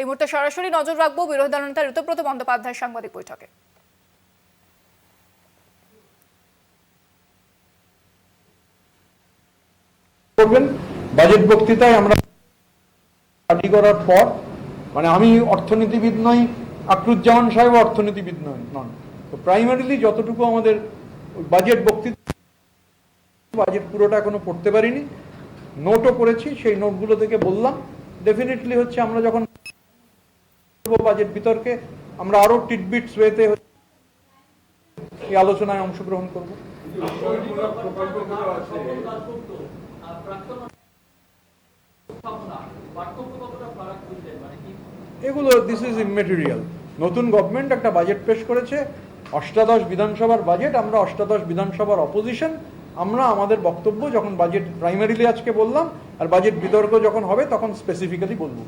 এই মুহূর্তে সরাসরি নজর রাখবো বিরোধী দলনেতা ঋতব্রত বন্দ্যোপাধ্যায়ের সাংবাদিক বৈঠকে। বাজেট বক্তৃতায় আমরা স্টাডি করার পর, মানে আমি অর্থনীতিবিদ নই, আকরুজ্জামান সাহেব অর্থনীতিবিদ নন, তো প্রাইমারিলি যতটুকু আমাদের বাজেট বক্তৃতা, বাজেট পুরোটা এখনো পড়তে পারিনি, নোটও করেছি, সেই নোটগুলো থেকে বললাম ডেফিনেটলি হচ্ছে আমরা যখন বাজেট বিতর্কে আমরা আরো টিটবিটস ওয়েতে এই আলোচনায় অংশগ্রহণ করব। এগুলো দিস ইজ ইমেটেরিয়াল। নতুন গভর্নমেন্ট একটা বাজেট পেশ করেছে, অষ্টাদশ বিধানসভার বাজেট, আমরা অষ্টাদশ বিধানসভার অপোজিশন, আমরা আমাদের বক্তব্য যখন বাজেট প্রাইমারিলি আজকে বললাম, আর বাজেট বিতর্ক যখন হবে তখন স্পেসিফিক্যালি বলবো।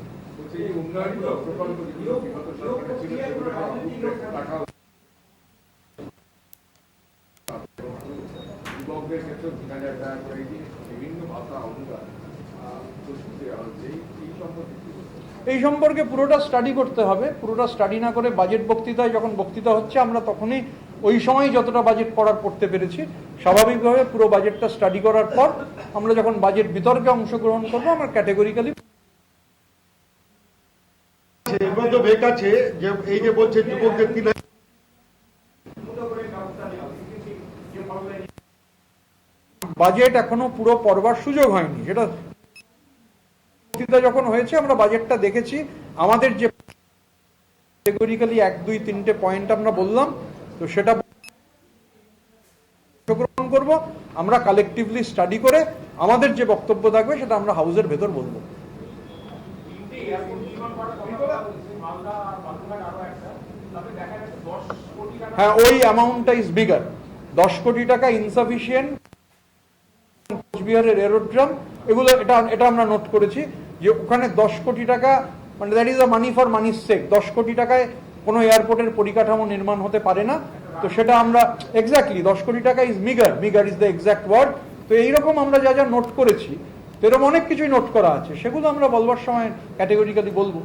এই সম্পর্কে পুরোটা স্টাডি করতে হবে। পুরোটা স্টাডি না করে বাজেট বক্তৃতায় যখন বক্তৃতা হচ্ছে আমরা তখনই ওই সময় যতটা বাজেট পড়তে পেরেছি, স্বাভাবিকভাবে পুরো বাজেটটা স্টাডি করার পর আমরা যখন বাজেট বিতর্কে অংশগ্রহণ করবো আমরা ক্যাটেগরিক্যালি। এই যে বলছে যুবকদের বাজেট এখনো পুরো পড়বার সুযোগ হয়নি, সেটা যখন হয়েছে আমরা বাজেটটা দেখেছি, আমাদের যে ক্যাটেগরিক্যালি 1, 2, 3টে পয়েন্ট আমরা বললাম, তো সেটা অংশগ্রহণ করব, আমরা কালেকটিভলি স্টাডি করে আমাদের যে বক্তব্য থাকবে সেটা আমরা হাউসের ভেতর বলবো। হ্যাঁ, ওই অ্যামাউন্টটা ইজ বিগার। 10 কোটি টাকা ইনসাফিসিয়েন্ট, কোচবিহারের এরোড্রাম, এগুলো এটা আমরা নোট করেছি যে ওখানে 10 কোটি টাকা, মানে that is a money for মানির সেক। 10 কোটি টাকায় কোনো এয়ারপোর্টের পরিকাঠামো নির্মাণ হতে পারে না, তো সেটা আমরা এক্স্যাক্টলি 10 কোটি টাকা ইজ মিগার ইজ দ্য এক্স্যাক্ট ওয়ার্ড। তো এইরকম আমরা যা নোট করেছি, তো এরকম অনেক কিছুই নোট করা আছে, সেগুলো আমরা বলবার সময় ক্যাটেগরিক্যালি বলবো।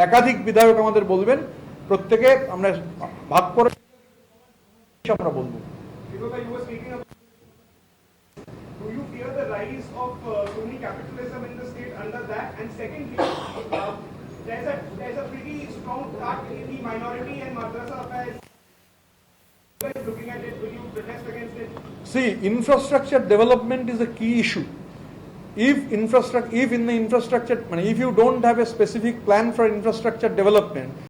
একাধিক বিধায়ক আমাদের বলবেন, প্রত্যেকে আমরা ভাগ করে আমরা বলবো। Do you fear the rise of crony capitalism in the state under that? And secondly, there's a pretty strong cut in the minority and madrasa affairs. Looking at it, will you protest against it? See, infrastructure development is a key issue. If in the infrastructure, if you don't have a specific plan for infrastructure development,